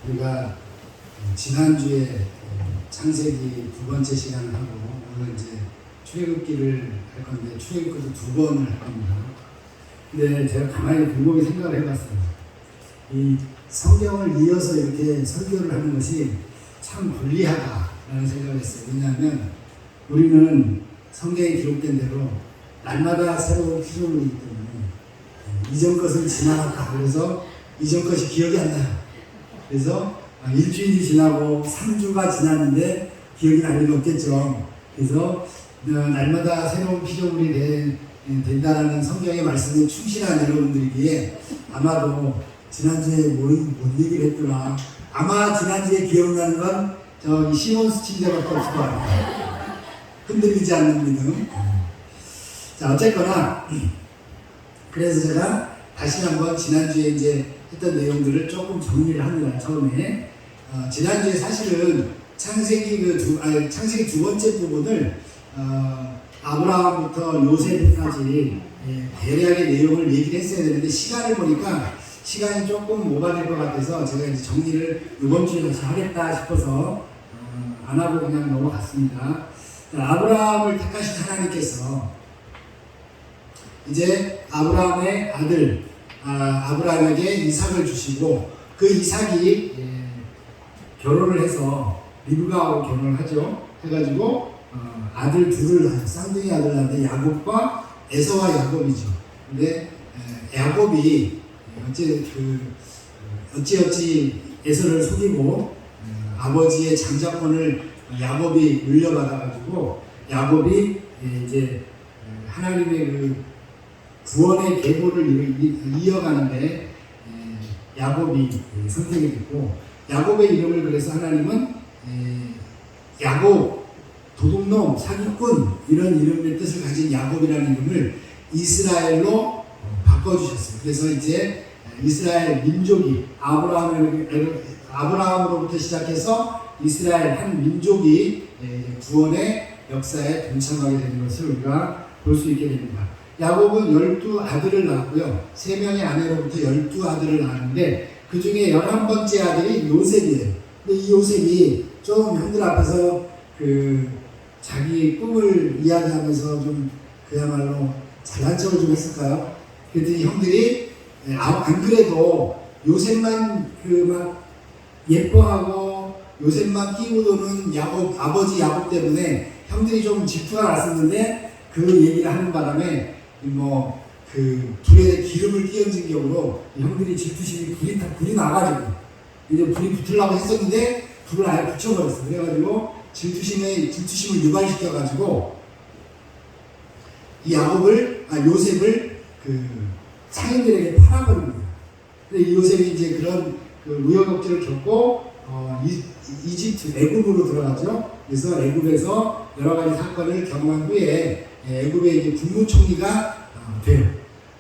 우리가 지난주에 창세기 두 번째 시간을 하고 오늘 이제 출애굽기를 할 건데 출애굽기도 두 번을 할 겁니다. 근데 제가 가만히 곰곰이 생각을 해봤어요. 이 성경을 이어서 이렇게 설교를 하는 것이 참 불리하다라는 생각을 했어요. 왜냐하면 우리는 성경에 기록된 대로 날마다 새로운 피조물이기 때문에 이전 것은 지나갔다. 그래서 이전 것이 기억이 안 나요. 그래서 일주일이 지나고 3주가 지났는데 기억이 날 리는 없겠죠. 그래서 날마다 새로운 피조물이 된다는 성경의 말씀에 충실한 여러분들이기에 아마도 지난주에 뭔 얘기를 했더라. 아마 지난주에 기억나는 건 저기 시몬 스친저밖에 없을 것 같아요. 흔들리지 않는 믿음. 자, 어쨌거나 그래서 제가 다시 한번 지난주에 이제 했던 내용들을 조금 정리를 합니다. 처음에 지난주에 사실은 창세기 두 번째 부분을 아브라함부터 요셉까지 대략의 내용을 얘기를 했어야 되는데 시간을 보니까 시간이 조금 오바될 것 같아서 제가 이제 정리를 이번 주에 다시 하겠다 싶어서 안 하고 그냥 넘어갔습니다. 아브라함을 택하신 하나님께서 이제 아브라함의 아들 아브라함에게 이삭을 주시고 그 이삭이 결혼을 해서 리브가하고 결혼을 하죠. 해가지고 아들 둘을 낳아요. 쌍둥이 아들 낳는데 야곱과 에서와 야곱이죠. 근데 야곱이 어찌어찌 에서를 속이고 아버지의 장자권을 야곱이 물려받아가지고 야곱이 이제 하나님의 그 구원의 계보를 이어가는데 야곱이 선택이 됐고 야곱의 이름을 그래서 하나님은 야곱, 도둑놈, 사기꾼 이런 이름의 뜻을 가진 야곱이라는 이름을 이스라엘로 바꿔주셨어요. 그래서 이제 이스라엘 민족이 아브라함으로부터 시작해서 이스라엘 한 민족이 구원의 역사에 동참하게 되는 것을 우리가 볼 수 있게 됩니다. 야곱은 12아들을 낳았고요. 3명의 아내로부터 12아들을 낳았는데 그 중에 11번째 아들이 요셉이에요. 근데 이 요셉이 좀 형들 앞에서 자기 꿈을 이야기하면서 좀 그야말로 잘난 척을 좀 했을까요? 그랬더니 형들이 안 그래도 요셉만 막 예뻐하고 요셉만 끼고 도는 아버지 야곱 때문에 형들이 좀 질투가 났었는데 그 얘기를 하는 바람에 불에 기름을 끼얹은 경우로 형들이 질투심이 불이 나가지고 이제 불이 붙으려고 했었는데 불을 아예 붙여버렸어. 그래가지고 질투심을 유발시켜가지고 이 요셉을 상인들에게 팔아버린 거예요. 근데 이 요셉이 이제 그런 우여곡절을 겪고 이집트 애굽으로 들어가죠. 그래서 애굽에서 여러 가지 사건을 경험한 후에 애굽의 이제 국무총리가 돼요.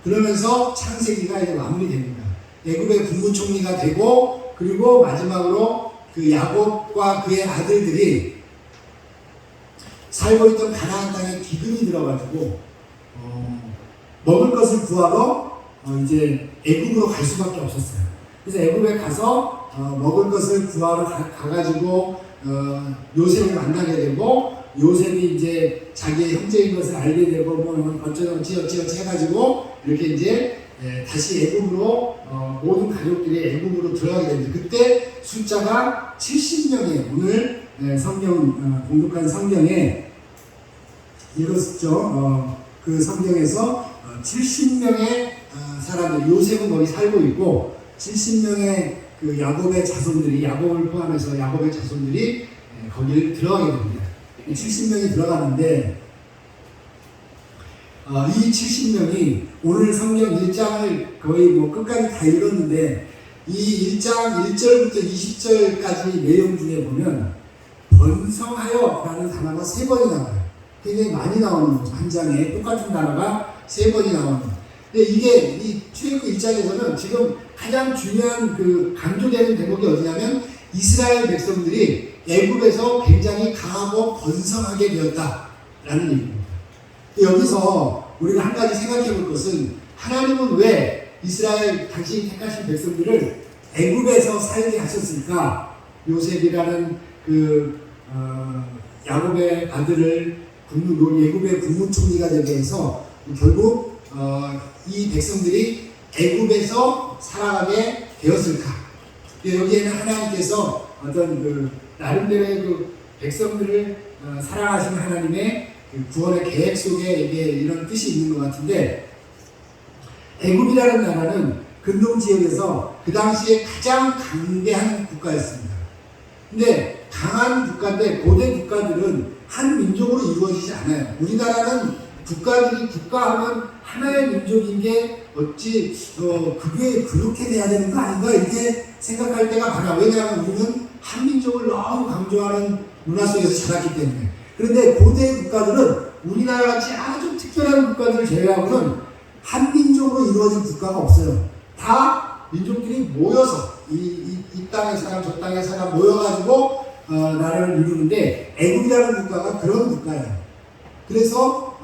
그러면서 창세기가 이제 마무리됩니다. 애굽의 국무총리가 되고 그리고 마지막으로 그 야곱과 그의 아들들이 살고 있던 가나안 땅에 기근이 들어가지고 먹을 것을 구하러 이제 애굽으로 갈 수밖에 없었어요. 그래서 애굽에 가서 먹을 것을 구하러 가가지고 요셉을 만나게 되고 요셉이 이제 자기의 형제인 것을 알게 되고 어찌 해가지고 이렇게 이제 다시 애굽으로 모든 가족들이 애굽으로 들어가게 됩니다. 그때 숫자가 70명이에요. 오늘 공독한 성경에 읽었죠. 그 성경에서 70명의 사람들, 요셉은 거기 살고 있고 70명의 그 야곱의 자손들이 야곱을 포함해서 야곱의 자손들이 거기를 들어가게 됩니다. 70명이 들어가는데 이 70명이 오늘 성경 1장을 거의 끝까지 다 읽었는데 이 1장 1절부터 20절까지 내용 중에 보면 번성하여 라는 단어가 3번이 나와요. 굉장히 많이 나오는 거죠. 한 장에 똑같은 단어가 3번이 나오는 거예요. 근데 이게 이 출애굽기 1장에서는 지금 가장 중요한 강조되는 대목이 어디냐면 이스라엘 백성들이 애굽에서 굉장히 강하고 번성하게 되었다라는 얘기입니다. 여기서 우리가 한 가지 생각해 볼 것은 하나님은 왜 이스라엘 당신이 택하신 백성들을 애굽에서 살게 하셨으니까 요셉이라는 야곱의 아들을 애굽의 국무총리가 되게 해서 결국 이 백성들이 애굽에서 살아가게 되었을까? 여기에는 하나님께서 어떤 나름대로의 백성들을 사랑하시는 하나님의 구원의 계획 속에 이런 뜻이 있는 것 같은데, 애굽이라는 나라는 근동 지역에서 그 당시에 가장 강대한 국가였습니다. 근데 강한 국가인데 고대 국가들은 한 민족으로 이루어지지 않아요. 우리나라는 국가들이 국가하면 하나의 민족인 게 어찌 그게 그렇게 돼야 되는 거 아닌가 이렇게 생각할 때가 많아. 왜냐하면 우리는 한 민족을 너무 강조하는 문화 속에서 자랐기 때문에. 그런데 고대 국가들은 우리나라 같이 아주 특별한 국가들을 제외하고는 한 민족으로 이루어진 국가가 없어요. 다 민족들이 모여서 이 땅의 사람 저 땅의 사람 모여가지고 나라를 이루는데, 애국이라는 국가가 그런 국가예요. 그래서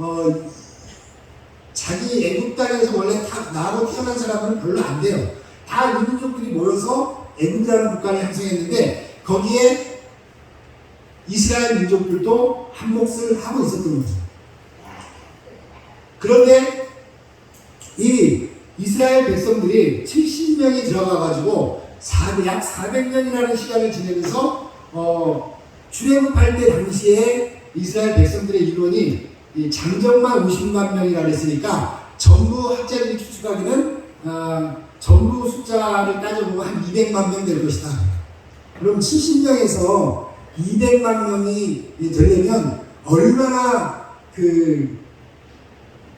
자기 애국 땅에서 원래 다 나로 태어난 사람은 별로 안 돼요. 다 이 민족들이 모여서 애국이라는 국가를 형성했는데, 거기에 이스라엘 민족들도 한 몫을 하고 있었던 거죠. 그런데 이 이스라엘 백성들이 70명이 들어가가지고 약 400년이라는 시간을 지내면서 출애굽할 때 당시에 이스라엘 백성들의 인원이 장정만 50만 명이라 그랬으니까 전부 학자들이 추측하기는 전부 숫자를 따져보면 한 200만 명 될 것이다. 그럼 70명에서 200만 명이 되려면 얼마나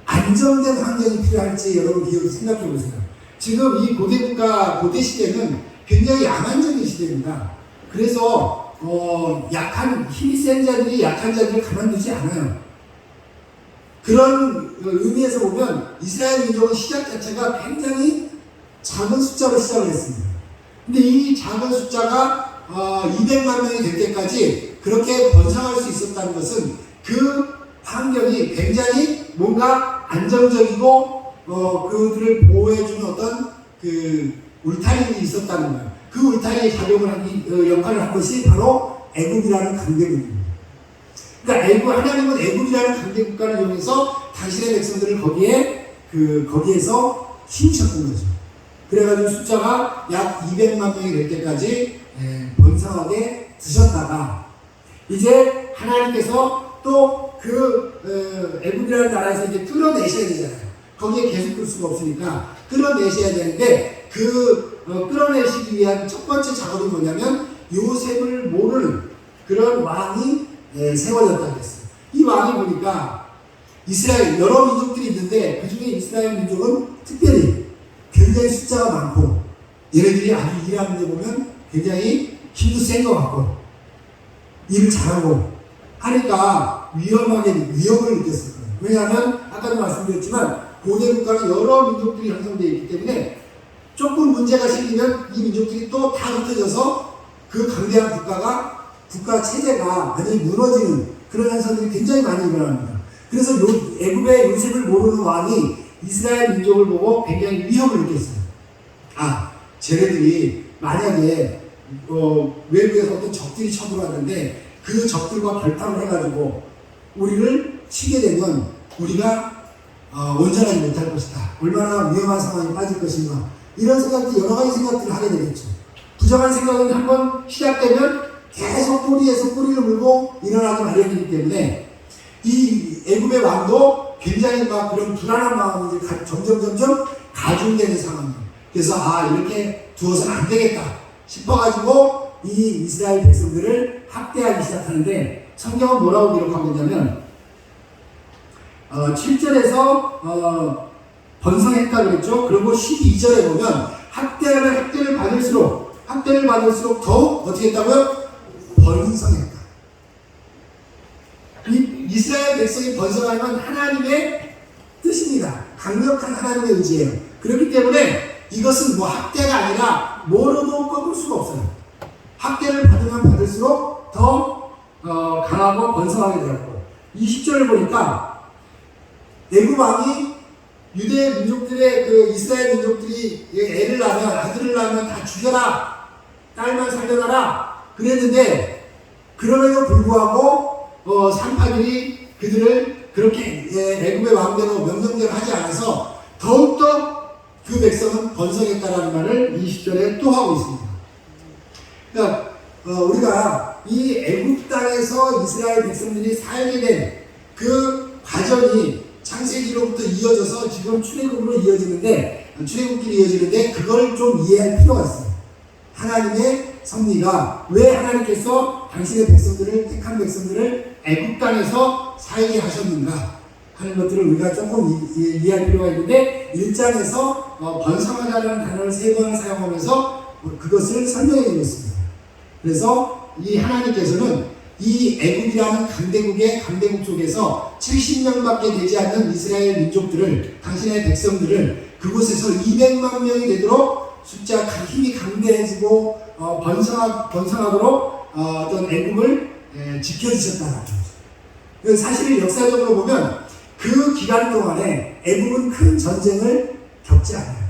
안정된 환경이 필요할지 여러분 생각해 보세요. 지금 이 고대 시대는 굉장히 야만적인 시대입니다. 그래서 힘이 센 자들이 약한 자들을 가만두지 않아요. 그런 의미에서 보면 이스라엘 민족은 시작 자체가 굉장히 작은 숫자로 시작을 했습니다. 근데 이 작은 숫자가 200만 명이 될 때까지 그렇게 번성할 수 있었다는 것은 그 환경이 굉장히 뭔가 안정적이고 그들을 보호해주는 어떤 울타리가 있었다는 거예요. 그 울타리의 역할을 한 것이 바로 애굽이라는 강대국입니다. 그러니까 하나님은 애굽이라는 강대 국가를 이용해서 당신의 백성들을 거기에서 키우셨던 거죠. 그래가지고 숫자가 약 200만 명이 될 때까지 번성하게 두셨다가, 이제 하나님께서 또 애굽이라는 나라에서 이제 끌어내셔야 되잖아요. 거기에 계속 둘 수가 없으니까 끌어내셔야 되는데, 끌어내시기 위한 첫 번째 작업이 뭐냐면 요셉을 모르는 그런 왕이 세워졌다고 했어요. 이 왕이 보니까 이스라엘 여러 민족들이 있는데 그 중에 이스라엘 민족은 특별히 굉장히 숫자가 많고 얘네들이 아주 일하는 데 보면 굉장히 힘도 센 것 같고 일을 잘하고 하니까 위험을 느꼈을 거예요. 왜냐하면 아까도 말씀드렸지만 고대 국가는 여러 민족들이 형성되어 있기 때문에 조금 문제가 생기면 이 민족들이 또 다 흩어져서 그 강대한 국가 체제가 완전히 무너지는 그런 현상들이 굉장히 많이 일어납니다. 그래서 애굽의 요셉을 모르는 왕이 이스라엘 민족을 보고 굉장히 위협을 느꼈어요. 쟤네들이 만약에 외부에서 어떤 적들이 쳐들어왔는데 그 적들과 결탁을 해가지고 우리를 치게 되면 우리가 온전하지 못할 것이다. 얼마나 위험한 상황에 빠질 것인가. 이런 생각들, 여러 가지 생각들을 하게 되겠죠. 부정한 생각은 한번 시작되면 계속 꼬리에서 꼬리를 물고 일어나기 마련이기 때문에 이 애굽의 왕도 굉장히 그런 불안한 마음이 점점 가중되는 상황이에요. 그래서 이렇게 두어서는 안 되겠다 싶어가지고 이 이스라엘 백성들을 학대하기 시작하는데, 성경은 뭐라고 기록하고 있냐면 7절에서 번성했다 그랬죠. 그리고 12절에 보면 학대를 받을수록 더욱 어떻게 했다고요? 번성했다. 이스라엘 백성이 번성하면 하나님의 뜻입니다. 강력한 하나님의 의지예요. 그렇기 때문에 이것은 학대가 아니라 뭐로도 꺾을 수가 없어요. 학대를 받으면 받을수록 더 강하고 번성하게 되었고, 20절을 보니까 애굽 왕이 유대 민족들의 그 이스라엘 민족들이 애를 낳으면 아들을 낳으면 다 죽여라, 딸만 살려놔라 그랬는데, 그럼에도 불구하고 산파들이 그들을 그렇게 애굽의 왕대로 명령대로 하지 않아서 더욱더 그 백성은 번성했다라는 말을 20절에 또 하고 있습니다. 그러니까 우리가 이 애굽 땅에서 이스라엘 백성들이 살게 된 그 과정이 창세기로부터 이어져서 지금 출애굽으로 이어지는데, 출애굽길이 이어지는데, 그걸 좀 이해할 필요가 있어요. 하나님의 섭리가 왜 하나님께서 당신의 백성들을, 택한 백성들을 애굽 땅에서 살게 하셨는가 하는 것들을 우리가 조금 이해할 필요가 있는데, 1장에서 번성하다라는 단어를 3번 사용하면서 그것을 설명해 주었습니다. 그래서 이 하나님께서는 이 애굽이라는 강대국 속에서 70명밖에 되지 않는 이스라엘 민족들을, 당신의 백성들을 그곳에서 200만 명이 되도록 숫자 힘이 강대해지고 번성하도록 어떤 애굽을 지켜주셨다는 거죠. 사실 역사적으로 보면 그 기간 동안에 애굽은 큰 전쟁을 겪지 않아요.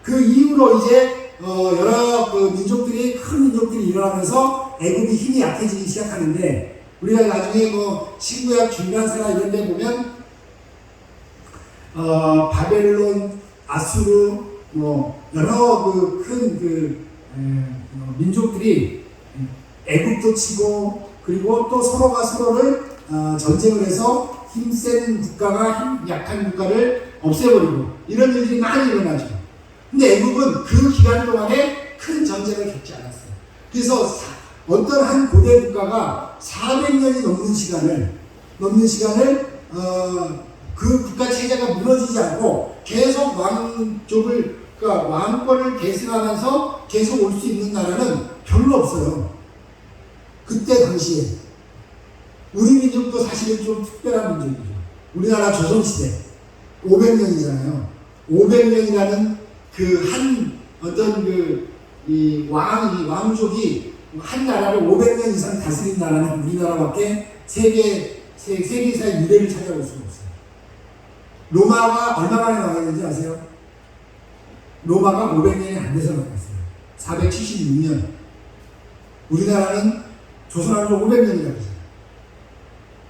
그 이후로 이제 여러 그 민족들이, 큰 민족들이 일어나면서 애굽이 힘이 약해지기 시작하는데, 우리가 나중에 뭐 신구약 중간세나 이런 데 보면 바벨론, 아수르, 뭐 여러 그 큰 민족들이 애굽도 치고, 그리고 또 서로가 서로를 전쟁을 해서 힘센 국가가 힘 약한 국가를 없애버리고 이런 일들이 많이 일어나죠. 근데 애굽은 그 기간 동안에 큰 전쟁을 겪지 않았어요. 그래서 어떤 한 고대 국가가 400년이 넘는 시간을 그 국가 체제가 무너지지 않고 계속 그러니까 왕권을 계승하면서 계속 올 수 있는 나라는 별로 없어요. 그때 당시에 우리 민족도 사실은 좀 특별한 민족이죠. 우리나라 조선시대 500년이잖아요. 500년이라는 그 한 어떤 이 왕족이 한 나라를 500년 이상 다스린 나라는 우리나라밖에 세계사의 유례를 찾아볼 수가 없어요. 로마가 얼마 만에 망했는지 아세요? 로마가 500년이 안 돼서 망했어요. 476년. 우리나라는 조선왕조 500년이라고 해요.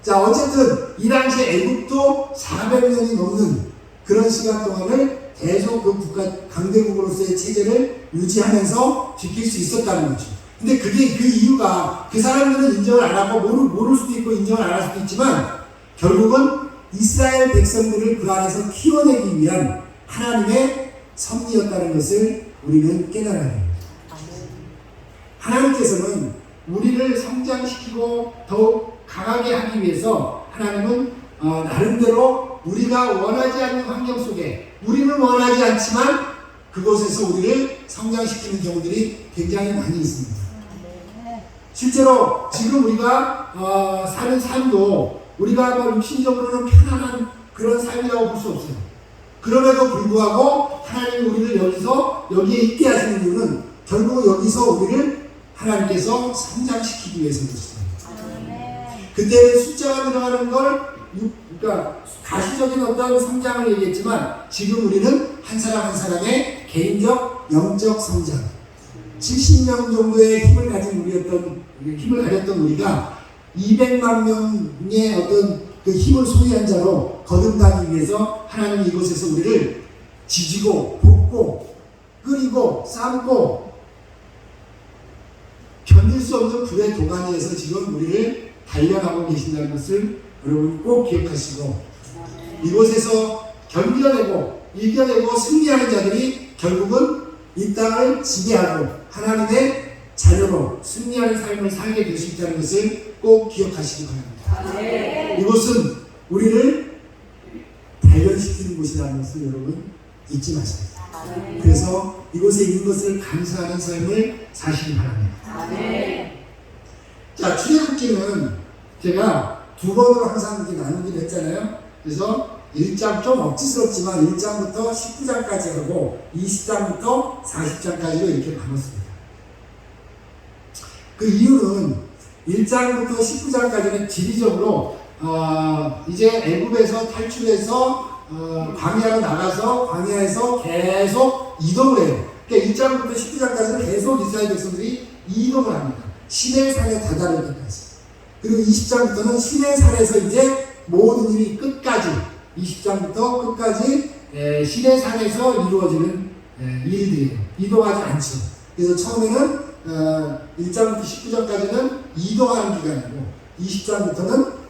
자, 어쨌든 이 당시에 애굽도 400년이 넘는 그런 시간 동안을 계속 그 국가 강대국으로서의 체제를 유지하면서 지킬 수 있었다는 거죠. 근데 그게 그 이유가, 그 사람들은 인정을 안 하고 모를 수도 있고 인정을 안 할 수도 있지만, 결국은 이스라엘 백성들을 그 안에서 키워내기 위한 하나님의 섭리였다는 것을 우리는 깨달아야 합니다. 하나님께서는 우리를 성장시키고 더욱 강하게 하기 위해서 하나님은 나름대로 우리가 원하지 않는 환경 속에, 우리는 원하지 않지만 그곳에서 우리를 성장시키는 경우들이 굉장히 많이 있습니다. 실제로 지금 우리가 사는 삶도 우리가 뭐 육신적으로는 편안한 그런 삶이라고 볼 수 없어요. 그럼에도 불구하고 하나님이 우리를 여기에 있게 하시는 이유는 결국 여기서 우리를 하나님께서 성장시키기 위해서 그렇습니다. 그때는 숫자가 늘어나는 걸, 그러니까 가시적인 어떤 성장을 얘기했지만, 지금 우리는 한 사람 한 사람의 개인적 영적 성장, 70명 정도의 힘을 가졌던 우리가 200만 명의 어떤 그 힘을 소유한 자로 거듭나기 위해서 하나님이 이곳에서 우리를 지지고 볶고 끓이고 삶고 견딜 수 없는 불의 도가니에서 지금 우리를 단련하고 계신다는 것을 여러분 꼭 기억하시고, 이곳에서 견뎌내고 이겨내고 승리하는 자들이 결국은 이 땅을 지배하고 하나님의 자녀로 승리하는 삶을 살게 될 수 있다는 것을 꼭 기억하시기 바랍니다. 네. 이곳은 우리를 단련시키는 곳이라는 것을 여러분 잊지 마세요. 네. 그래서 이곳에 있는 것을 감사하는 삶을 사시기 바랍니다. 네. 자, 출애굽기는 제가 두 번으로 항상 이렇게 나누기로 했잖아요. 그래서 1장 좀 억지스럽지만 1장부터 19장까지 하고 20장부터 40장까지로 이렇게 나눴습니다. 그 이유는 1장부터 19장까지는 지리적으로 이제 애굽에서 탈출해서 광야로 나가서 광야에서 계속 이동을 해요. 그러니까 1장부터 19장까지는 계속 이스라엘 백성들이 이동을 합니다. 시내산에 다다를 때까지. 그리고 20장부터는 시내산에서 이제 모든 일이 끝까지 20장부터 끝까지 시내산에서 이루어지는 일들이에요. 이동하지 않죠. 그래서 처음에는 1장부터 19장까지는 이동하는 기간이고 20장부터는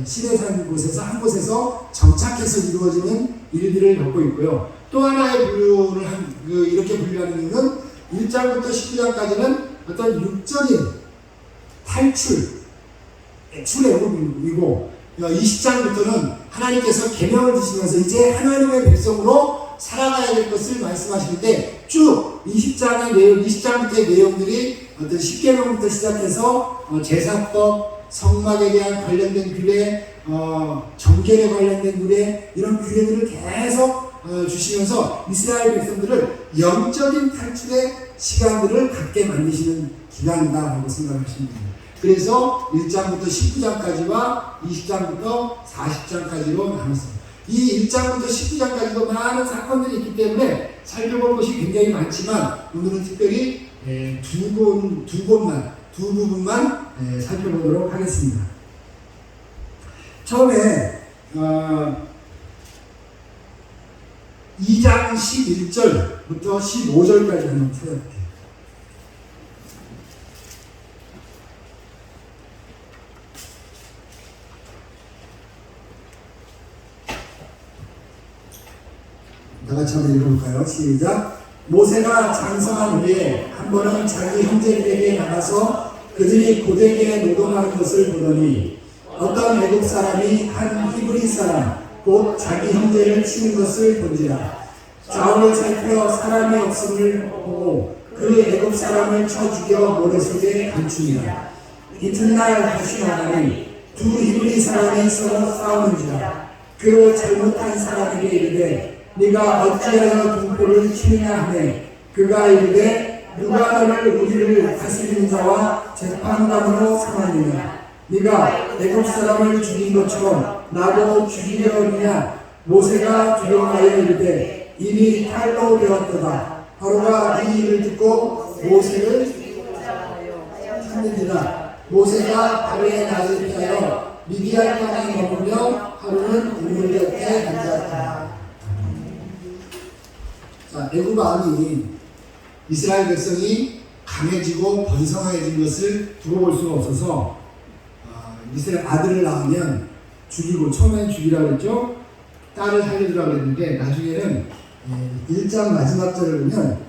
시내산 곳에서 한 곳에서 정착해서 이루어지는 일들을 겪고 있고요. 또 하나의 분류를 이렇게 분류하는 이유는 1장부터 19장까지는 어떤 육적인 출애굽이고 20장부터는 하나님께서 계명을 주시면서 이제 하나님의 백성으로 살아가야 될 것을 말씀하시는데 쭉 20장부터의 내용들이 어떤 십계명부터 시작해서 제사법, 성막에 대한 관련된 규례, 정결에 관련된 규례, 이런 규례들을 계속 주시면서 이스라엘 백성들을 영적인 탈출의 시간들을 갖게 만드시는 기간이다라고 생각하시면 됩니다. 그래서 1장부터 19장까지와 20장부터 40장까지로 나눴습니다. 이 1장부터 19장까지도 많은 사건들이 있기 때문에 살펴볼 것이 굉장히 많지만 오늘은 특별히 두 부분만 살펴보도록 하겠습니다. 처음에 2장 11절부터 15절까지 한번 찾아볼게요. 다같이 한번 읽어볼까요? 시작. 모세가 장성한 후에 한 번은 자기 형제들에게 나가서 그들이 고되게 노동하는 것을 보더니 어떤 애굽 사람이 한 히브리 사람 곧 자기 형제를 치는 것을 본지라. 좌우를 살펴 사람이 없음을 보고 그 애굽 사람을 쳐 죽여 모래 속에 감추니라. 이튿날 다시 나가니 두 히브리 사람이 서로 싸우는지라. 그 잘못한 사람에게 이르되 네가 어찌하여 등불을 치느냐 하매 그가 이르되 누가 너를 우리를 다스리는 자와 재판관으로 삼았느냐. 네가 애굽 사람을 죽인 것처럼 나도 죽이려 하느냐. 모세가 두려워하여 이르되 이미 탈로 되었도다. 바로가 이 일을 듣고 모세를 찾는지라. 모세가 바로의 날을 피하여 미디안 땅에 머물며 하루는 우물 곁에 앉았다. 자, 애굽 왕이 이스라엘 백성이 강해지고 번성해진 것을 두고 볼 수가 없어서 이스라엘 아들을 낳으면 죽이고, 처음엔 죽이라고 했죠. 딸을 살려주라고 했는데 나중에는 1장 마지막 절을 보면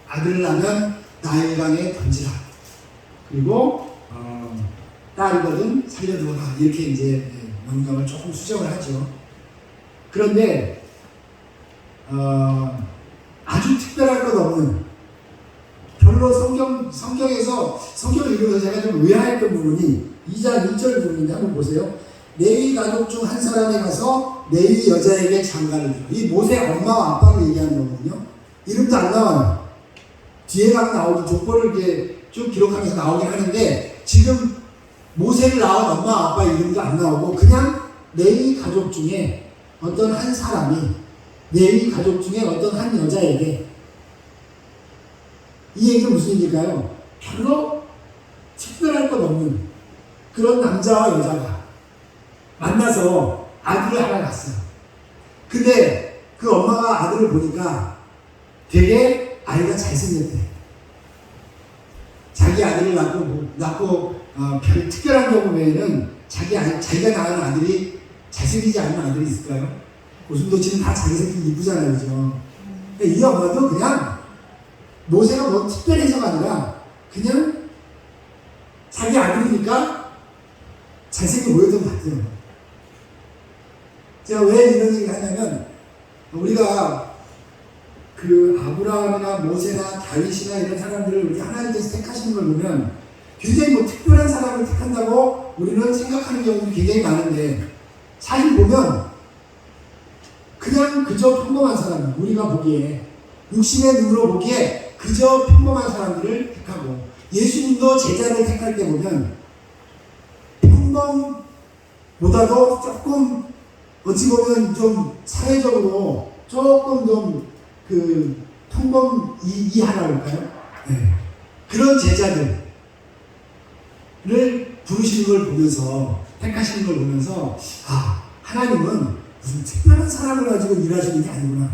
아들을 낳으면 나일강에 던지라. 그리고 딸이거든 살려두어라. 이렇게 이제 명령을 조금 수정을 하죠. 그런데 아주 특별할 것 없는, 별로 성경을 읽으면서 제가 좀 의아했던 부분이 2장 1절 부분인데 한번 보세요. 레위 가족 중 한 사람이 가서 레위 여자에게 장가를 줘. 이 모세 엄마와 아빠를 얘기하는 거거든요. 이름도 안 나와요. 뒤에 가면 나오고 족보를 이렇게 쭉 기록하면서 나오긴 하는데 지금 모세를 낳은 엄마 아빠 이름도 안 나오고 그냥 레위 가족 중에 어떤 한 사람이, 레위 가족 중에 어떤 한 여자에게, 이 얘기는 무슨 얘기일까요? 별로 특별할 것 없는 그런 남자와 여자가 만나서 아들을 하나 낳았어요. 근데 그 엄마가 아들을 보니까 되게 아이가 잘생겼대. 자기 아들을 낳고 별 특별한 경우 외에는 자기가 낳은 아들이 잘생기지 않은 아들이 있을까요? 고슴도치는 다 자기 새끼 이쁘잖아요, 그죠? 이 엄마도 그냥 모세가 뭐 특별해서가 아니라 그냥 자기 아들이니까 잘생겨 보였던 것 같아요. 제가 왜 이런 얘기를 하냐면, 우리가 그 아브라함이나 모세나 다윗이나 이런 사람들을 우리 하나님께서 택하시는 걸 보면 굉장히 뭐 특별한 사람을 택한다고 우리는 생각하는 경우도 굉장히 많은데, 사실 보면 그냥 그저 평범한 사람, 우리가 보기에 육신의 눈으로 보기에 그저 평범한 사람들을 택하고, 예수님도 제자를 택할 때 보면 평범보다도 조금 어찌 보면 좀 사회적으로 조금 좀 평범 이하라고 할까요? 네. 그런 제자들을 부르시는 걸 보면서, 택하시는 걸 보면서, 아, 하나님은 무슨 특별한 사람을 가지고 일하시는 게 아니구나.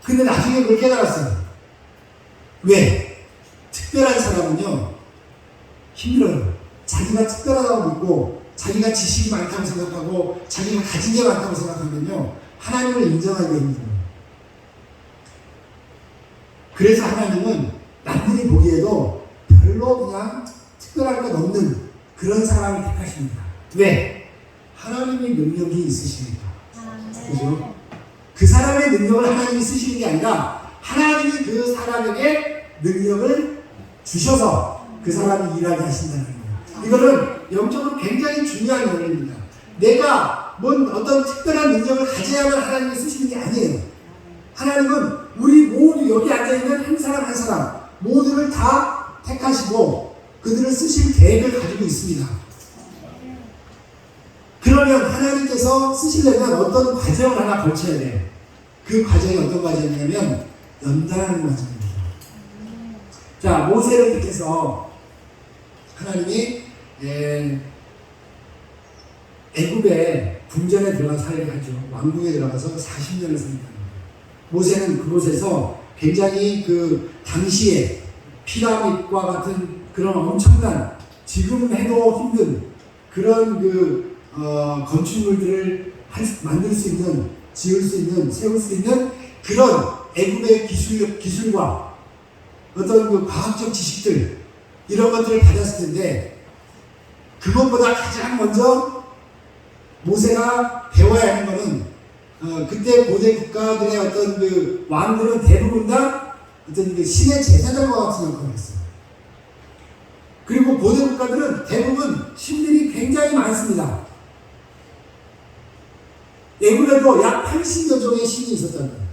근데 나중에 그걸 깨달았어요. 왜? 특별한 사람은요, 힘들어요. 자기가 특별하다고 믿고, 자기가 지식이 많다고 생각하고, 자기가 가진 게 많다고 생각하면요, 하나님을 인정하기가 힘들어요. 그래서 하나님은 남들이 보기에도 별로 그냥 특별할 것 없는 그런 사람을 택하십니다. 왜? 하나님의 능력이 있으시니까. 그죠? 그 사람의 능력을 하나님이 쓰시는 게 아니라 하나님이 그 사람에게 능력을 주셔서 그 사람이 일하게 하신다는 거예요. 이거는 영적으로 굉장히 중요한 원리입니다. 내가 어떤 특별한 능력을 가져야만 하나님이 쓰시는 게 아니에요. 하나님은 우리 모두 여기 앉아있는 한 사람 한 사람 모두를 다 택하시고 그들을 쓰실 계획을 가지고 있습니다. 그러면 하나님께서 쓰시려면 어떤 과정을 하나 거쳐야 돼요. 그 과정이 어떤 과정이냐면 연단하는 과정입니다. 자, 모세를 택해서 하나님이 애굽의 궁전에 들어가서 살게 하죠. 왕궁에 들어가서 40년을 삽니다. 모세는 그곳에서 굉장히 당시에 피라밋과 같은 그런 엄청난, 지금 해도 힘든 그런 건축물들을 만들 수 있는, 지을 수 있는, 세울 수 있는 그런 애굽의 기술과 어떤 과학적 지식들, 이런 것들을 받았을 텐데, 그것보다 가장 먼저 모세가 배워야 하는 것은 그때 고대 국가들의 어떤 왕들은 대부분 다 어떤 신의 제사장과 같은 역할을 했어요. 그리고 고대 국가들은 대부분 신들이 굉장히 많습니다. 애굽에도 약 80여 종의 신이 있었다는 거예요.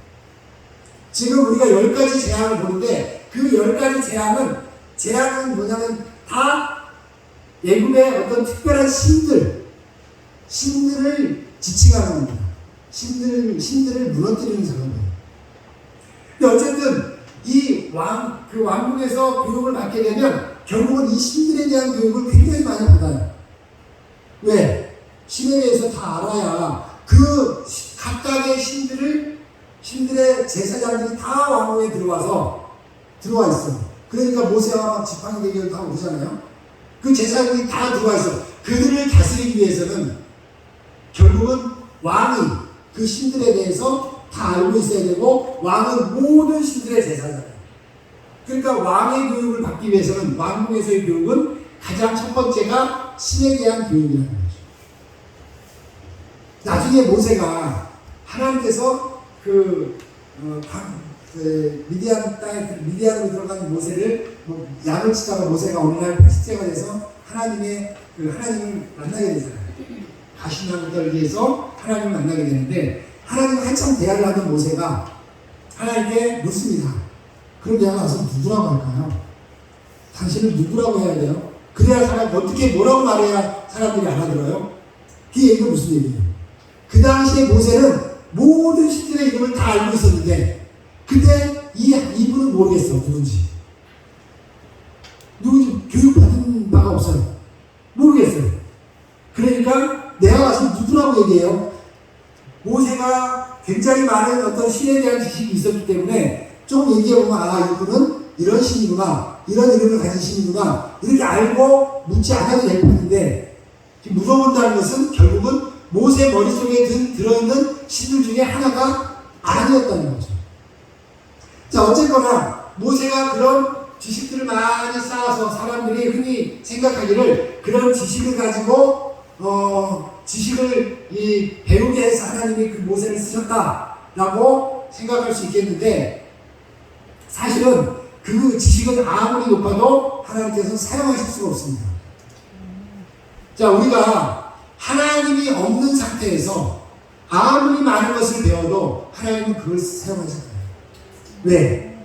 지금 우리가 10가지 재앙을 보는데 그 10가지 재앙은 뭐냐면 다 애굽의 어떤 특별한 신들을 지칭하는 겁니다. 신들을 무너뜨리는 작업이에요. 근데 어쨌든 왕국에서 교육을 받게 되면 결국은 이 신들에 대한 교육을 굉장히 많이 받아요. 왜? 신에 대해서 다 알아야 각각의 신들의 제사장들이 다 왕궁에 들어와 있어. 그러니까 모세와 지팡이 대결을 다 오잖아요. 그 제사장들이 다 들어와 있어. 그들을 다스리기 위해서는 결국은 왕이 그 신들에 대해서 다 알고 있어야 되고, 왕은 모든 신들의 제사장이에요. 그러니까 왕의 교육을 받기 위해서는, 왕궁에서의 교육은 가장 첫 번째가 신에 대한 교육이라는 거죠. 나중에 모세가 하나님께서 미디안으로 들어간 모세를 양을 치다가 모세가 어느 날 80세가 돼서 하나님을 만나게 되잖아요. 가시나무 떨기에서 하나님을 만나게 되는데, 하나님 한참 대화를 하던 모세가 하나님께 묻습니다. 그럼 내가 가서 누구라고 할까요? 당신을 누구라고 해야 돼요? 그래야 뭐라고 말해야 사람들이 알아들어요? 그 얘기가 무슨 얘기예요? 그 당시에 모세는 모든 신들의 이름을 다 알고 있었는데, 근데 이분은 모르겠어, 누군지. 교육받은 바가 없어요. 모르겠어요. 그러니까 내가 가서 누구라고 얘기해요? 모세가 굉장히 많은 어떤 신에 대한 지식이 있었기 때문에 좀 얘기해보면, 이분은 이런 신이구나, 이런 이름을 가진 신이구나, 이렇게 알고 묻지 않아도 될 판인데, 물어본다는 것은 결국은 모세 머릿속에 들어있는 신들 중에 하나가 아니었다는 거죠. 자, 어쨌거나 모세가 그런 지식들을 많이 쌓아서 사람들이 흔히 생각하기를 그런 지식을 가지고 지식을 배우게 해서 하나님이 그 모세를 쓰셨다라고 생각할 수 있겠는데, 사실은 그 지식은 아무리 높아도 하나님께서 사용하실 수가 없습니다. 자, 우리가 하나님이 없는 상태에서 아무리 많은 것을 배워도 하나님은 그걸 사용하실 거예요. 왜?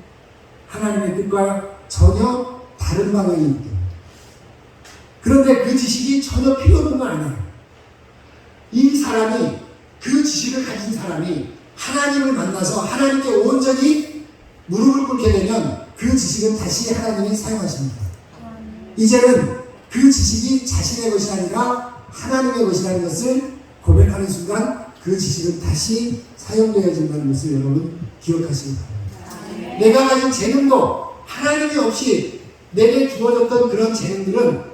하나님의 뜻과 전혀 다른 방향이기 때문에. 그런데 그 지식이 전혀 필요 없는 건 아니에요. 이 사람이, 그 지식을 가진 사람이 하나님을 만나서 하나님께 온전히 무릎을 꿇게 되면 그 지식은 다시 하나님이 사용하십니다. 이제는 그 지식이 자신의 것이 아니라 하나님의 것이라는 것을 고백하는 순간 그 지식은 다시 사용되어진다는 것을 여러분 기억하시기 바랍니다. 내가 가진 재능도 하나님이 없이 내게 주어졌던 그런 재능들은,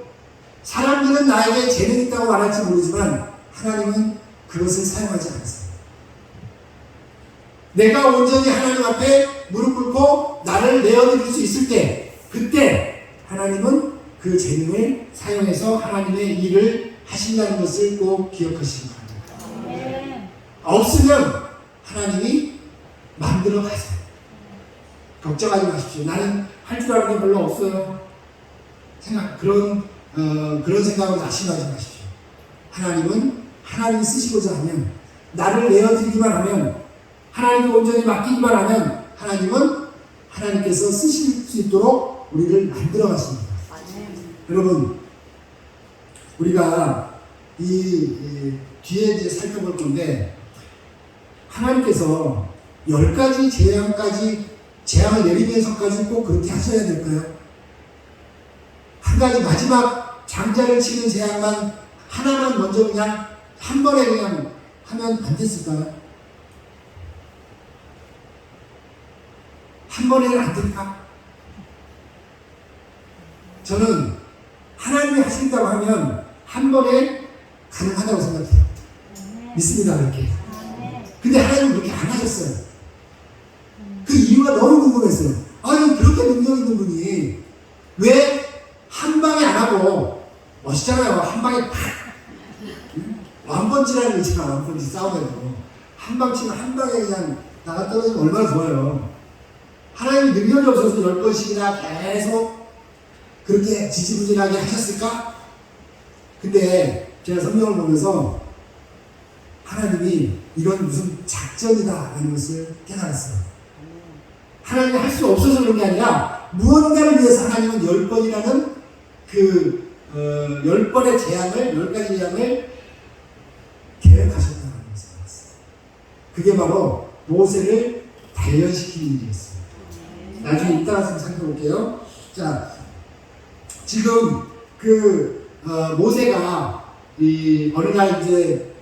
사람들은 나에게 재능이 있다고 말할지 모르지만 하나님은 그것을 사용하지 않습니다. 내가 온전히 하나님 앞에 무릎 꿇고 나를 내어드릴 수 있을 때, 그때 하나님은 그 재능을 사용해서 하나님의 일을 하신다는 것을 꼭 기억하시기 바랍니다. 없으면 하나님이 만들어 가세요. 걱정하지 마십시오. 나는 할 줄 아는 게 별로 없어요. 그런 생각을 낙심하지 마십시오. 하나님은 하나님이 쓰시고자 하면, 나를 내어드리기만 하면, 하나님께 온전히 맡기기만 하면 하나님은 하나님께서 쓰실 수 있도록 우리를 만들어 가십니다. 여러분, 우리가 이 뒤에 이제 살펴볼 건데, 하나님께서 10가지 재앙을 내리면서까지 꼭 그렇게 하셔야 될까요? 한 가지 마지막 장자를 치는 재앙만 하나만 먼저 그냥 한 번에 그냥 하면 안 됐을까요? 한 번에는 안 될까? 저는 하나님이 하신다고 하면 한 번에 가능하다고 생각해요. 믿습니다, 그렇게. 근데 하나님은 그렇게 안 하셨어요. 그 이유가 너무 궁금했어요. 아니, 그렇게 능력 있는 분이 왜 한 방에 안 하고, 멋있잖아요. 한 방에 팍! 완펀치라는 거 있지만, 완펀치 싸움에도. 한 방 치면 한 방에 그냥 나가 떨어지면 얼마나 좋아요. 하나님이 능력이 없어서 10번씩이나 계속 그렇게 지지부진하게 하셨을까? 근데 제가 성경을 보면서 하나님이 이건 무슨 작전이다 라는 것을 깨달았어요. 하나님이 할 수 없어서 그런 게 아니라 무언가를 위해서 하나님은 10번이라는 10번의 재앙을, 10가지 재앙을 계획하셨다는 것을 알았어요. 그게 바로 모세를 단련시키는 일이었어요. 나중에 이따가 살펴볼게요. 자, 지금 모세가 어느 날 이제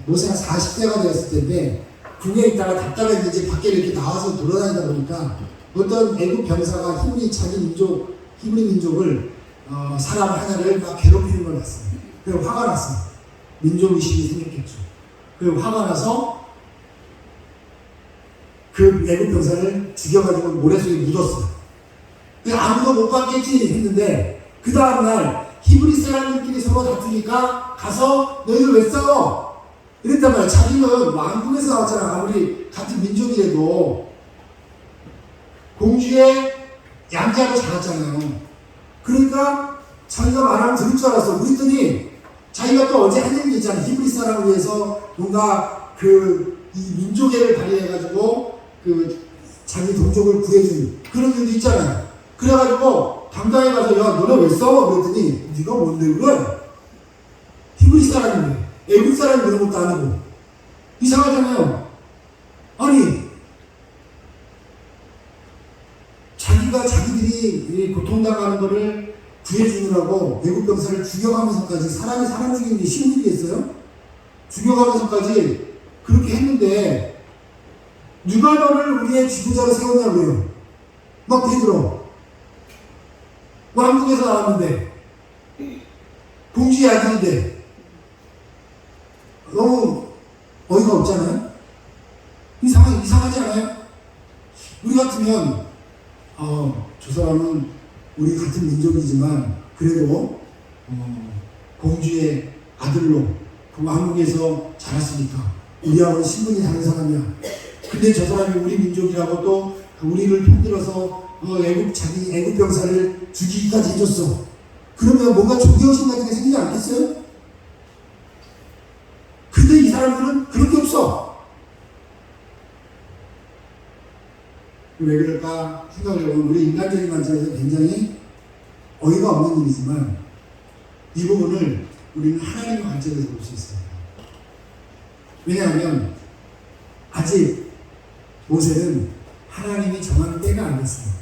모세가 40대가 되었을 텐데, 궁에 있다가 답답해서 이제 밖에 이렇게 나와서 돌아다니다 보니까 어떤 애국 병사가 히브리 민족을 사람 하나를 막 괴롭히는 걸 봤어요. 그래서 화가 났어요. 민족의식이 생겼겠죠. 그리고 화가 나서 그 애국 병사를 죽여가지고 모래속에 묻었어요. 아무도 못 봤겠지 했는데, 그 다음날 히브리 사람들끼리 서로 다투니까 가서 너희들 왜 싸워? 이랬단 말이야. 자기는 왕궁에서 나왔잖아. 아무리 같은 민족이라도 공주의 양자로 자랐잖아요. 그러니까 자기가 말하면 들을 줄 알았어. 그랬더니 자기가 또 어제 한 얘기 있잖아. 히브리 사람을 위해서 뭔가 이 민족애를 발휘해가지고 자기 동족을 구해준 그런 일도 있잖아요. 그래가지고 당당히 가서 야, 너네 왜 싸워? 그랬더니 네가 뭔데 그래? 히브리 사람인데 애국 사람이 그런 것도 아니고 이상하잖아요. 아니, 자기들이 고통당하는 거를 구해주느라고 외국 병사를 죽여가면서까지, 사람이 사람 죽이는 게 쉬운 일이겠어요? 죽여가면서까지 그렇게 했는데 누가 너를 우리의 지도자로 세웠냐고요. 막 베드로 왕궁에서 나왔는데, 공주의 아들인데 너무 어이가 없잖아요. 이상하지 않아요? 우리 같으면 저 사람은 우리 같은 민족이지만 그래도 공주의 아들로 그 왕국에서 자랐으니까 우리하고는 신분이 다른 사람이야. 근데 저 사람이 우리 민족이라고 또 우리를 편들어서 애국 병사를 죽이기까지 해줬어. 그러면 뭔가 존경심 같은 게 생기지 않겠어요? 근데 이 사람들은 그런 게 없어. 왜 그럴까 생각을 해보면 우리 인간적인 관점에서 굉장히 어이가 없는 일이지만 이 부분을 우리는 하나님의 관점에서 볼 수 있습니다. 왜냐하면 아직 모세는 하나님이 정한 때가 안 됐어요.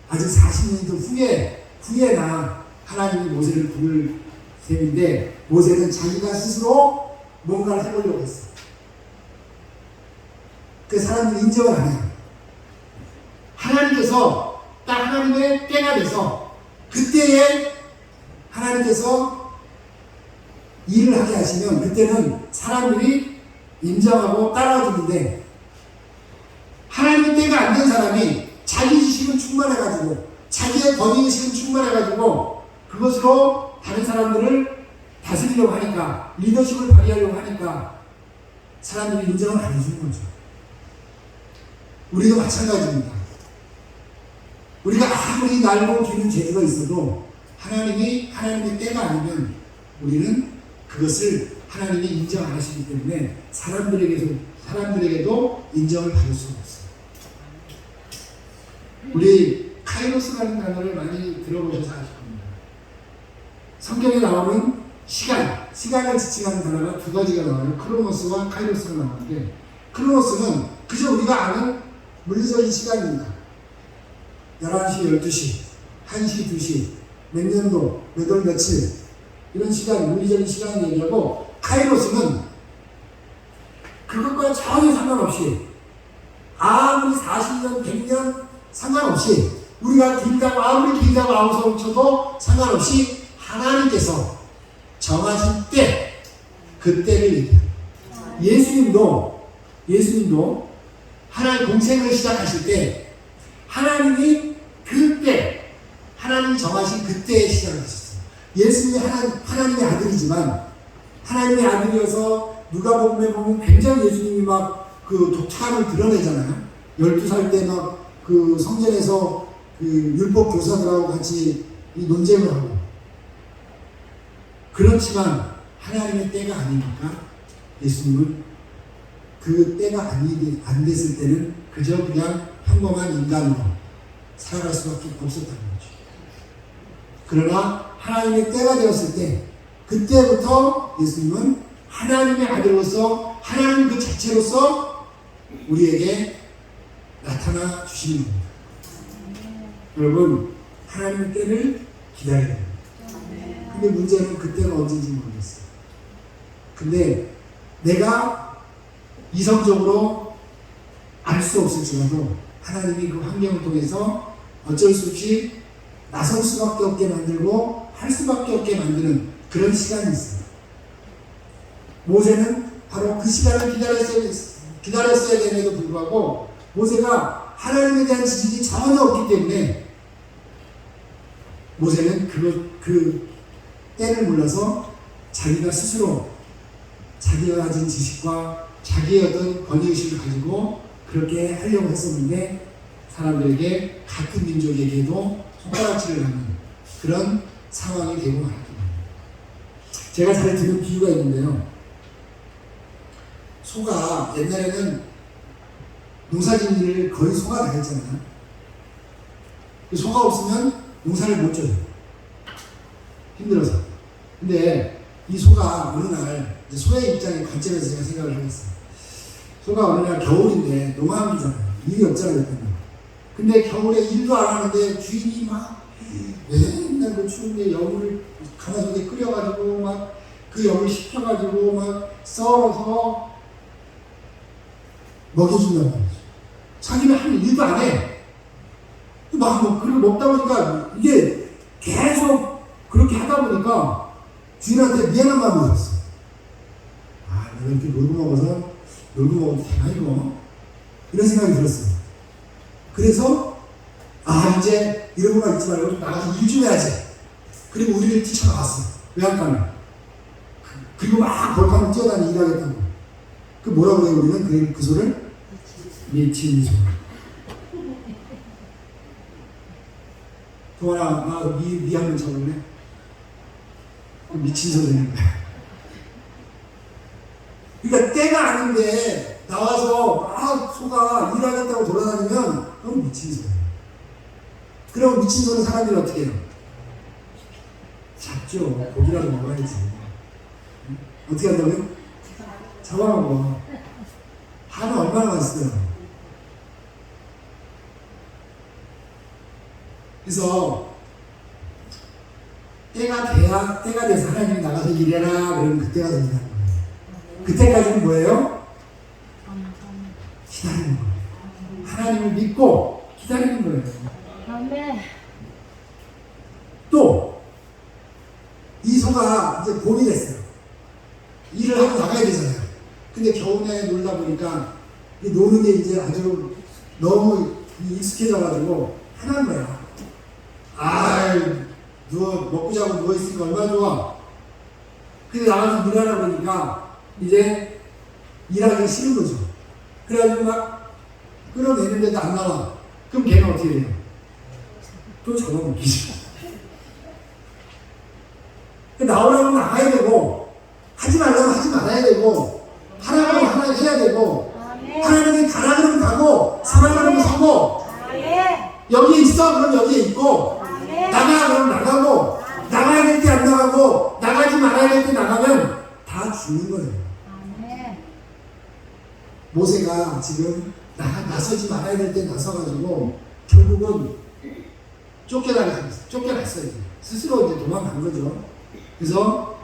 아직 40년도 후에나 하나님이 모세를 부를 셈인데, 모세는 자기가 스스로 뭔가를 해보려고 했어. 그 사람들이 인정을 안 해요. 하나님께서 딱 하나님의 때가 돼서 그때에 하나님께서 일을 하게 하시면 그때는 사람들이 인정하고 따라주는데, 하나님의 때가 안 된 사람이 자기 지식은 충만해가지고 자기의 권위의식은 충만해가지고 그것으로 다른 사람들을 다스리려고 하니까, 리더십을 발휘하려고 하니까 사람들이 인정을 안 해주는 거죠. 우리도 마찬가지입니다. 우리가 아무리 날고 기는 재주가 있어도 하나님의 때가 아니면 우리는 그것을 하나님이 인정 안 하시기 때문에 사람들에게도 인정을 받을 수가 없어요. 우리 카이로스라는 단어를 많이 들어보셔서 아실 겁니다. 성경에 나오는 시간을 지칭하는 단어가 두 가지가 나와요. 크로노스와 카이로스가 나오는데, 크로노스는 그저 우리가 아는 물리적인 시간입니다. 11시, 12시, 1시, 2시, 몇 년도, 몇 월, 며칠, 이런 시간, 물리적인 시간을 얘기하고, 카이로스는 그것과 전혀 상관없이, 아무리 40년, 100년 상관없이, 우리가 아무리 길다고 아우성을 쳐도 상관없이 하나님께서 정하신 때, 그 때를 얘기해요. 예수님도 하나님 공생을 시작하실 때 하나님이 하나님이 정하신 그때에 시작을 하셨어요. 예수님이 하나님의 아들이지만, 하나님의 아들이어서 누가복음에 보면 굉장히 예수님이 막 그 독특함을 드러내잖아요. 12살 때 막 그 성전에서 그 율법 교사들하고 같이 이 논쟁을 하고. 그렇지만 하나님의 때가 아니니까 예수님은 그 때가 안 됐을 때는 그저 그냥 평범한 인간으로 살아갈 수밖에 없었다는 거죠. 그러나 하나님의 때가 되었을 때, 그때부터 예수님은 하나님의 아들로서, 하나님 그 자체로서 우리에게 나타나 주시는 겁니다. 여러분, 하나님의 때를 기다려야 됩니다. 근데 문제는 그때가 언제인지 모르겠어요. 근데 내가 이성적으로 알 수 없을지라도 하나님이 그 환경을 통해서 어쩔 수 없이 나설 수밖에 없게 만들고 할 수밖에 없게 만드는 그런 시간이 있어요. 모세는 바로 그 시간을 기다렸어야 됨에도 불구하고, 모세가 하나님에 대한 지식이 전혀 없기 때문에 모세는 그 때를 몰라서 자기가 스스로 자기가 가진 지식과 자기의 어떤 권위의식을 가지고 그렇게 하려고 했었는데, 사람들에게, 같은 민족에게도 손가락질을 하는 그런 상황이 되고 말았던 겁니다. 제가 잘 들은 비유가 있는데요. 소가 옛날에는 농사짓는 일을 거의 소가 다 했잖아요. 소가 없으면 농사를 못 져요. 힘들어서. 근데 이 소가 어느 날, 소의 입장의 관점에서 제가 생각을 해봤어요. 소가 어느 날 겨울인데 농한기잖아요. 일이 없잖아요. 근데 겨울에 일도 안 하는데 주인이 막 맨날 그 추운데 여물을 가마솥에 끓여가지고 막 그 여물 식혀가지고 막 썰어서 먹여준단 말이죠. 자기는 한 일도 안 해. 막 그걸 먹다 보니까 이게 계속 그렇게 하다 보니까 주인한테 미안한 마음이 들었어. 아, 내가 이렇게 놀고 먹어도 되나 이거? 이런 생각이 들었어요. 그래서 이제 이런 거만 있지 말고 나가서 일 좀 해야지. 그리고 우리를 뛰쳐나갔어. 외양간을. 그리고 막 벌판을 뛰어다니 일하겠다고. 그 뭐라고 해요 우리는? 그 소를? 미친 소. 동원아, 니 한번 쳐볼래? 미친 소 되는 거야. 그러니까 때가 아닌데 나와서 소가 일하겠다고 돌아다니면 그건 미친 소예요. 그럼 미친 소는 사람들이 어떻게 해요? 잡죠. 고기라도 먹어야지. 어떻게 한다고요? 잡아먹어. 파는 얼마나 맛있어요. 그래서 때가 돼서 하나님이 나가서 일해라 그러면 그때가 된다는 거예요. 그때까지는 뭐예요? 기다리는 거예요. 하나님을 믿고 기다리는 거예요. 또 이소가 이제 봄이 됐어요. 일을 하고 나가야 되잖아요. 근데 겨우내 놀다 보니까 노는 게 이제 아주 너무 익숙해져가지고 편한 거야. 먹고 자고 누워있으니까 얼마나 좋아. 근데 나가서 일하다 보니까 이제 일하기 싫은 거죠. 그래가지고 막 끌어내는데도 안 나와. 그럼 걔는 어떻게 돼요? 또 잡아먹기죠. 나오라고 나가야 되고, 하지 말라고 하지 말아야 되고, 하라고 하나 해야 되고, 하나님이 가라 그러면 가고, 서라 그러면 서고, 여기에 있어 그럼 여기에 있고, 나가 그럼 나가고, 나가야 될 때 안 나가고, 나가지 말아야 될 때 나가면 다 죽는 거예요. 모세가 지금 나서지 말아야 될 때 나서가지고 결국은 쫓겨났어요. 스스로 이제 도망간 거죠. 그래서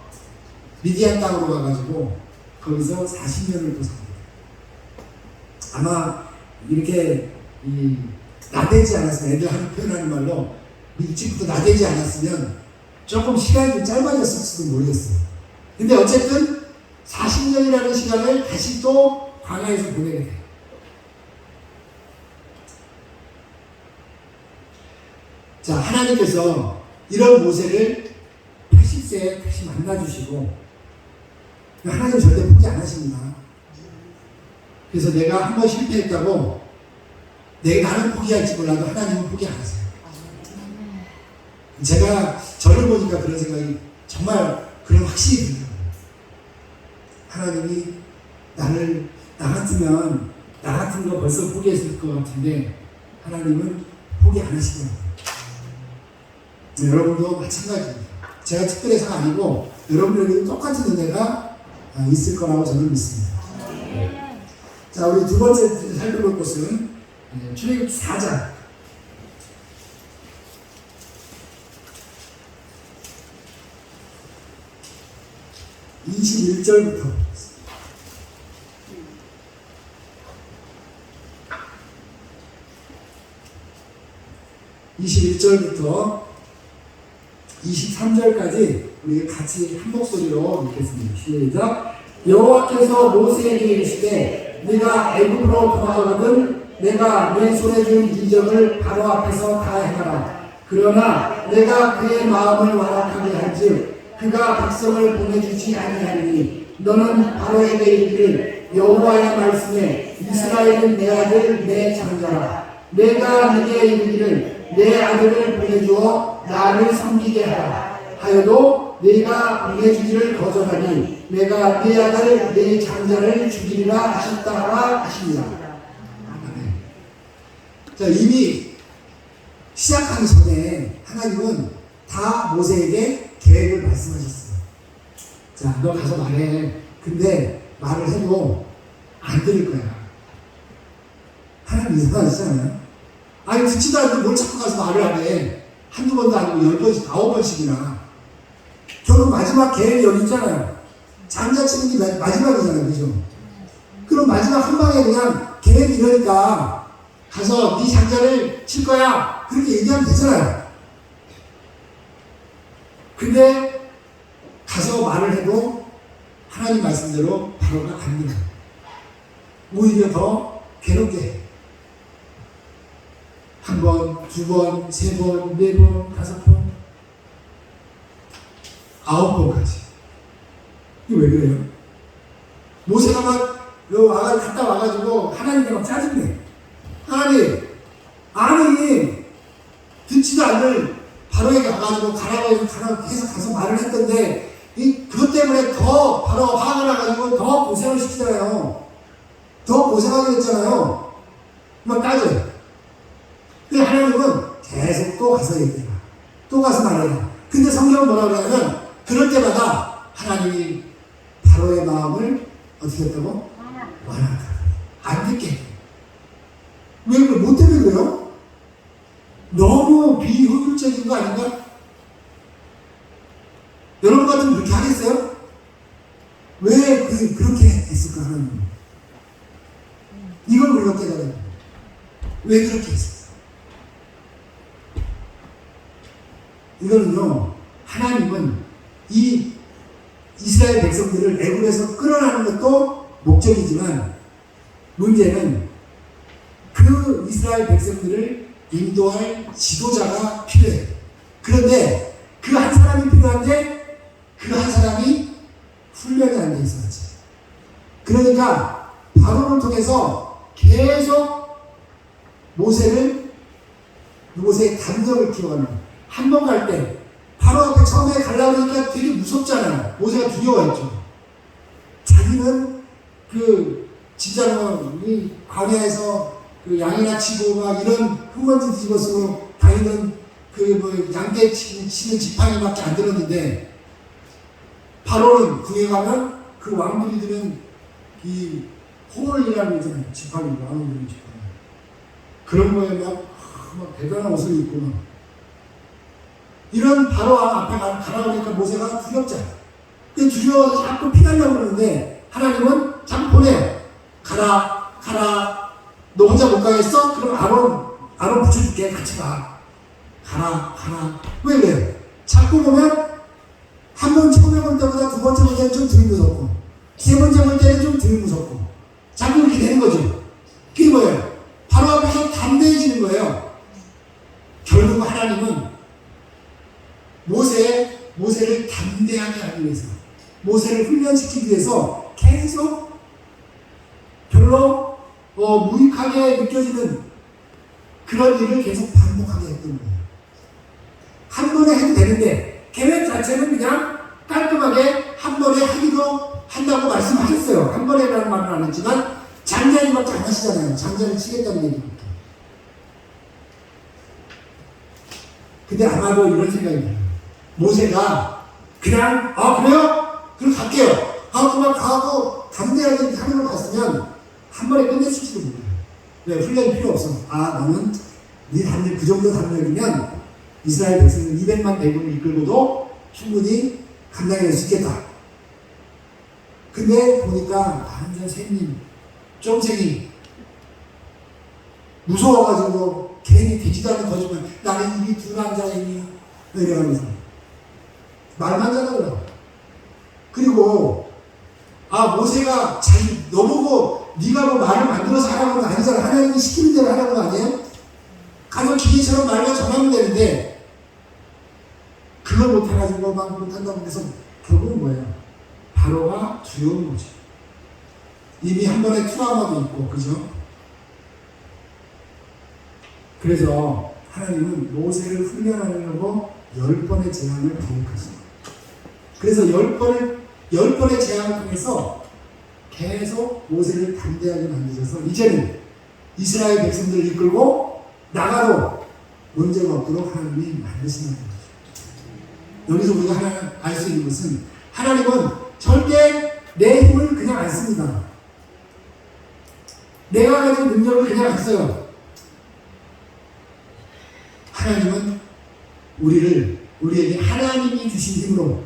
미디안 땅으로 가가지고 거기서 40년을 또 삽니다. 아마 이렇게 나대지 않았으면, 애들 하는 표현하는 말로 일찍부터 나대지 않았으면 조금 시간이 좀 짧아졌을지도 모르겠어요. 근데 어쨌든 40년이라는 시간을 다시 또 광야에서 보내게 돼요. 자, 하나님께서 이런 모세를 80세에 다시 만나주시고, 하나님 절대 포기 안 하십니다. 그래서 내가 한 번 실패했다고 나는 포기할지 몰라도 하나님은 포기 안 하세요. 제가 저를 보니까 그런 생각이 정말 그런 확신이 들어요. 하나님이 나 같은 거 벌써 포기했을 것 같은데 하나님은 포기 안 하시더라고요. 네, 여러분도 마찬가지입니다. 제가 특별해서가 아니고 여러분들에게도 똑같은 은혜가 있을 거라고 저는 믿습니다. 자, 우리 두 번째 살펴볼 것은 출애굽기 4장 21절부터 21절부터 23절까지 우리 같이 한 목소리로 읽겠습니다. 시작. 여호와께서 모세에게 이르시되 네가 애굽으로 돌아가거든 내가 내 손에 준 기적을 바로 앞에서 다 행하라. 그러나 내가 그의 마음을 완악하게 할즉 그가 백성을 보내주지 아니하리니 너는 바로에게 이르기를 여호와의 말씀에 이스라엘은 내 아들 내 장자라. 내가 네게 이르기를 내 아들을 보내주어 나를 섬기게 하라 하여도 네가 보내주기를 거절하니 내가 네 아들 내 장자를 죽이리라 하셨다 하십니다. 자, 이미 시작하기 전에 하나님은 다 모세에게 계획을 말씀하셨어요. 자, 너 가서 말해. 근데 말을 해도 안 들을 거야. 하나님 이상하시잖아요. 아니, 듣지도 않는데 뭘 자꾸 가서 말을 하네. 한두 번도 아니고 10번씩, 9번씩이나. 결국 마지막 계획이 여기 있잖아요. 장자 치는 게 마지막이잖아요. 그죠? 그럼 마지막 한 방에 그냥 계획이 이러니까 가서 네 장자를 칠 거야. 그렇게 얘기하면 되잖아요. 근데 가서 말을 해도 하나님 말씀대로 바로가 안 돼요. 오히려 더 괴롭게 해. 한 번, 두 번, 세 번, 네 번, 다섯 번, 9번까지. 이게 왜 그래요? 모세가 막 갔다 와가지고 하나님께 막 짜증내. 하나님, 아니 듣지도 않을 바로에게 가가지고 가라고 해서 가서 말을 했던데 그것 때문에 더 바로 화가 나가지고 더 고생을 시키잖아요. 더 고생하게 됐잖아요. 막 따져요. 근데 하나님은 계속 또 가서 얘기해라. 또 가서 말해라. 근데 성경은 뭐라고 하냐면 그럴 때마다 하나님이 바로의 마음을 어떻게 했다고? 완화하다. 안 듣게. 왜 그래? 뭐 때문에 그래요? 너무 비효율적인 거 아닌가? 여러분 같으면 그렇게 하겠어요? 왜 그렇게 했을까 하는 이걸 우리가 깨달아야 돼요. 왜 그렇게 했을까? 이거는요, 하나님은 이 이스라엘 백성들을 애굽에서 끌어내는 것도 목적이지만 문제는 그 이스라엘 백성들을 인도할 지도자가 필요해요. 그런데 그 한 사람이 필요한데 그 한 사람이 훈련이 안 돼 있어야지. 그러니까 바로를 통해서 계속 모세의 감정을 키워가는 거예요. 한 번 갈 때 바로 앞에 처음에 가려고 하니까 되게 무섭잖아요. 모세가 두려워했죠. 자기는 진짜 이 광야에서 양이나 치고 막 이런 흙먼지 뒤집어 쓰고 다니는 양떼 치는 지팡이밖에 안 들었는데 바로는 궁에 가면 그 왕들이 드는 이 호울이라는 거 있잖아요. 지팡이, 왕이 드는 지팡이. 그런 거에 막 대단한 옷을 입고 막 이런 바로 앞에 가라오니까 모세가 두렵잖아요. 두려워서 자꾸 피하려고 그러는데 하나님은 자꾸 보내요. 가라. 너 혼자 못 가겠어? 그럼 아론 붙여줄게. 같이 가. 가라. 왜 그래요? 자꾸 보면 한 번 처음에 볼 때보다 두 번째 볼 때는 좀 덜 무섭고 세 번째 볼 때는 좀 덜 무섭고 자꾸 이렇게 되는 거죠. 그게 뭐예요? 바로 앞에서 담대해지는 거예요. 결국 하나님은 모세를 담대하게 하기 위해서 모세를 훈련시키기 위해서 계속 별로 무익하게 느껴지는 그런 일을 계속 반복하게 했던 거예요. 한 번에 해도 되는데 계획 자체는 그냥 깔끔하게 한 번에 하기로 한다고 말씀하셨어요. 한 번에라는 말은 안 했지만 장자님밖에 안 하시잖아요. 장자를 치겠다는 얘기밖에. 근데 아마도 이런 생각이 들어요. 모세가 그냥 그래요? 그럼 갈게요. 그만 가고 담대하게 하는 걸 갔으면 한 번에 끝냈을지도 몰라요. 왜? 훈련이 필요 없어. 너는 네 담력, 그 정도 담력이면 이스라엘 백성들 200만 대군을 이끌고도 충분히 감당할 수 있겠다. 근데 보니까 완전 샘님, 쫌생이 무서워가지고 괜히 되지도 않는 거짓말. 나는 입이 두 남자이니 이래가면서 말만 하더라고요. 그리고 모세가 너보고 네가 뭐 말을 만들어서 하라는 거 아니잖아. 하나님이 시키는 대로 하라는 거 아니에요? 가서 기계처럼 말만 전하면 되는데 그걸 못해가지고 막 못한다고 해서 결국은 뭐예요? 바로가 두려운 거죠. 이미 한 번의 트라우마도 있고, 그죠? 그래서 하나님은 모세를 훈련하려고 10번의 재앙을 계획하십니다. 그래서 10번의 재앙을 통해서 계속 모세를 담대하게 만드셔서 이제는 이스라엘 백성들을 이끌고 나가도 문제가 없도록 하나님이 만드신다는 거죠. 여기서 우리가 하나 알 수 있는 것은 하나님은 절대 내 힘을 그냥 안 씁니다. 내가 가진 능력을 그냥 안 써요. 하나님은 우리에게 하나님이 주신 힘으로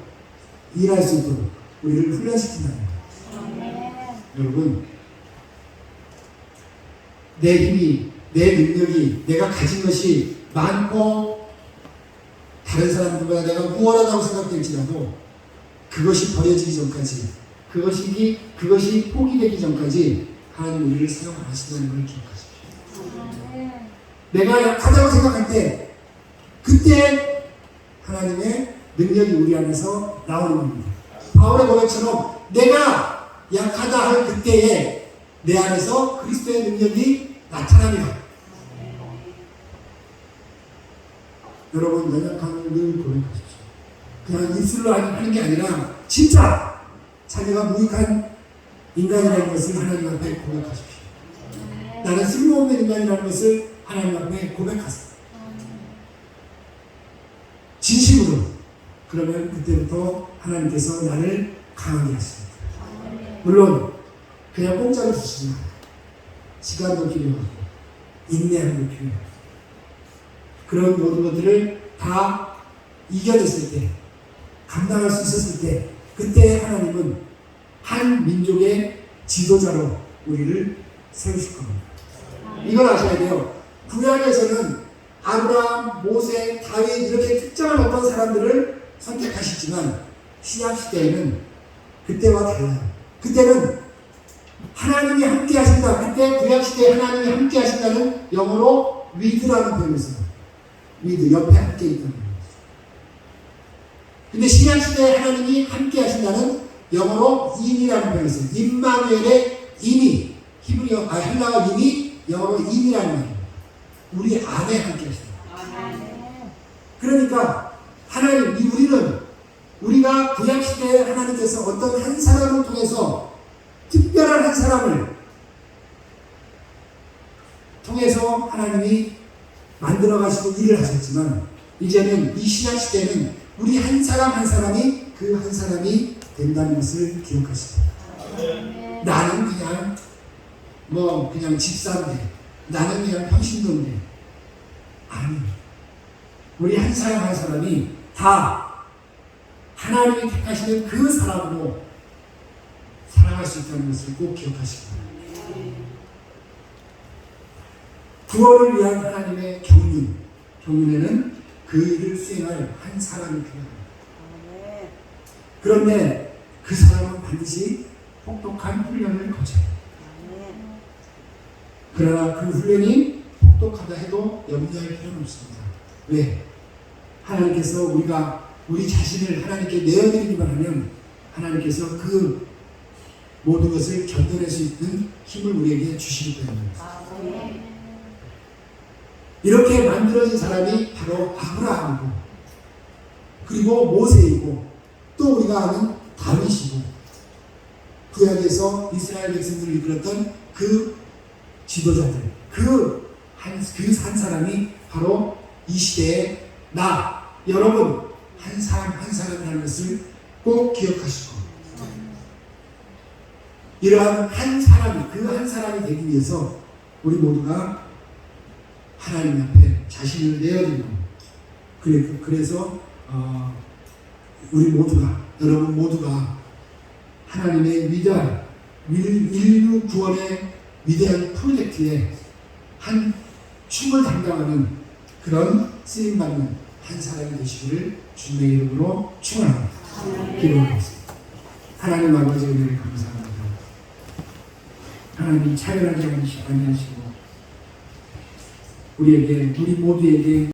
일할 수 있도록 우리를 훈련시킨다는 거예요. 여러분, 내 힘이, 내 능력이, 내가 가진 것이 많고 다른 사람들보다 내가 우월하다고 생각될지라도 그것이 버려지기 전까지, 그것이 포기되기 전까지 하나님 우리를 사용하신다는 걸 기억하십시오. 내가 약하다고 생각할 때 그때 하나님의 능력이 우리 안에서 나오는 겁니다. 바울의 고백처럼 내가 약하다 할 그때에 내 안에서 그리스도의 능력이 나타납니다. 여러분, 연약함을 늘 고백하십시오. 그냥 입술로 하는 게 아니라 진짜 자기가 무익한 인간이라는 것을 하나님 앞에 고백하십시오. 나는 쓸모없는 인간이라는 것을 하나님 앞에 고백하세요. 진심으로. 그러면 그때부터 하나님께서 나를 강하게 하십니다. 물론 그냥 공짜로 주시지 마라. 시간도 필요하고 인내함도 필요하고 그런 모든 것들을 다 이겨냈을 때, 감당할 수 있었을 때, 그때 하나님은 한 민족의 지도자로 우리를 세우실 겁니다. 이걸 아셔야 돼요. 구약에서는 아브라함, 모세, 다윗 이렇게 특정한 어떤 사람들을 선택하시지만 신약 시대에는 그때와 달라요. 그때는 하나님이 함께 하신다. 그때 구약 시대에 하나님이 함께 하신다는 영어로 위드라는 표현을 써요. 위드, 옆에 함께 있다는 거죠. 근데 신약 시대에 하나님이 함께 하신다는 영어로 인이라는 표현을 써요. 임마누엘의 인이, 헬라어 인이 영어로 인이라는 말입니다. 우리 안에 함께 하신다. 그러니까 하나님, 우리가 구약 시대에 하나님께서 어떤 한 사람을 통해서 특별한 한 사람을 통해서 하나님이 만들어 가시고 일을 하셨지만 이제는 이 신약 시대는 우리 한 사람 한 사람이 그 한 사람이 된다는 것을 기억하시고 나는 그냥 집사인데 나는 그냥 평신도인데 아니 우리 한 사람 한 사람이 다 하나님이 택하시는 그 사람으로 살아갈 수 있다는 것을 꼭 기억하시기 바랍니다. 구원을 위한 하나님의 경륜에는 그 일을 수행할 한 사람이 필요합니다. 그런데 그 사람은 반드시 혹독한 훈련을 거쳐야 합니다. 그러나 그 훈련이 혹독하다 해도 염려할 필요는 없습니다. 왜? 하나님께서 우리 자신을 하나님께 내어드리기만 하면 하나님께서 그 모든 것을 견뎌낼 수 있는 힘을 우리에게 주시기 때문입니다. 이렇게 만들어진 사람이 바로 아브라함이고 그리고 모세이고 또 우리가 아는 다윗이고 구약에서 이스라엘 백성들을 이끌었던 그 지도자들 그 한 사람이 바로 이 시대에 여러분 한 사람 한 사람이라는 것을 꼭 기억하시고 이러한 한 사람이 되기 위해서 우리 모두가 하나님 앞에 자신을 내어드리고 그래서 여러분 모두가 하나님의 위대한 인류 구원의 위대한 프로젝트에 한 춤을 담당하는 그런 쓰임받는 한 사람이 되시기를 주님의 이름으로 축원합니다. 기도하겠습니다. 하나님 아버지 은혜를 감사합니다. 하나님 차별하지 않으시고 우리 모두에게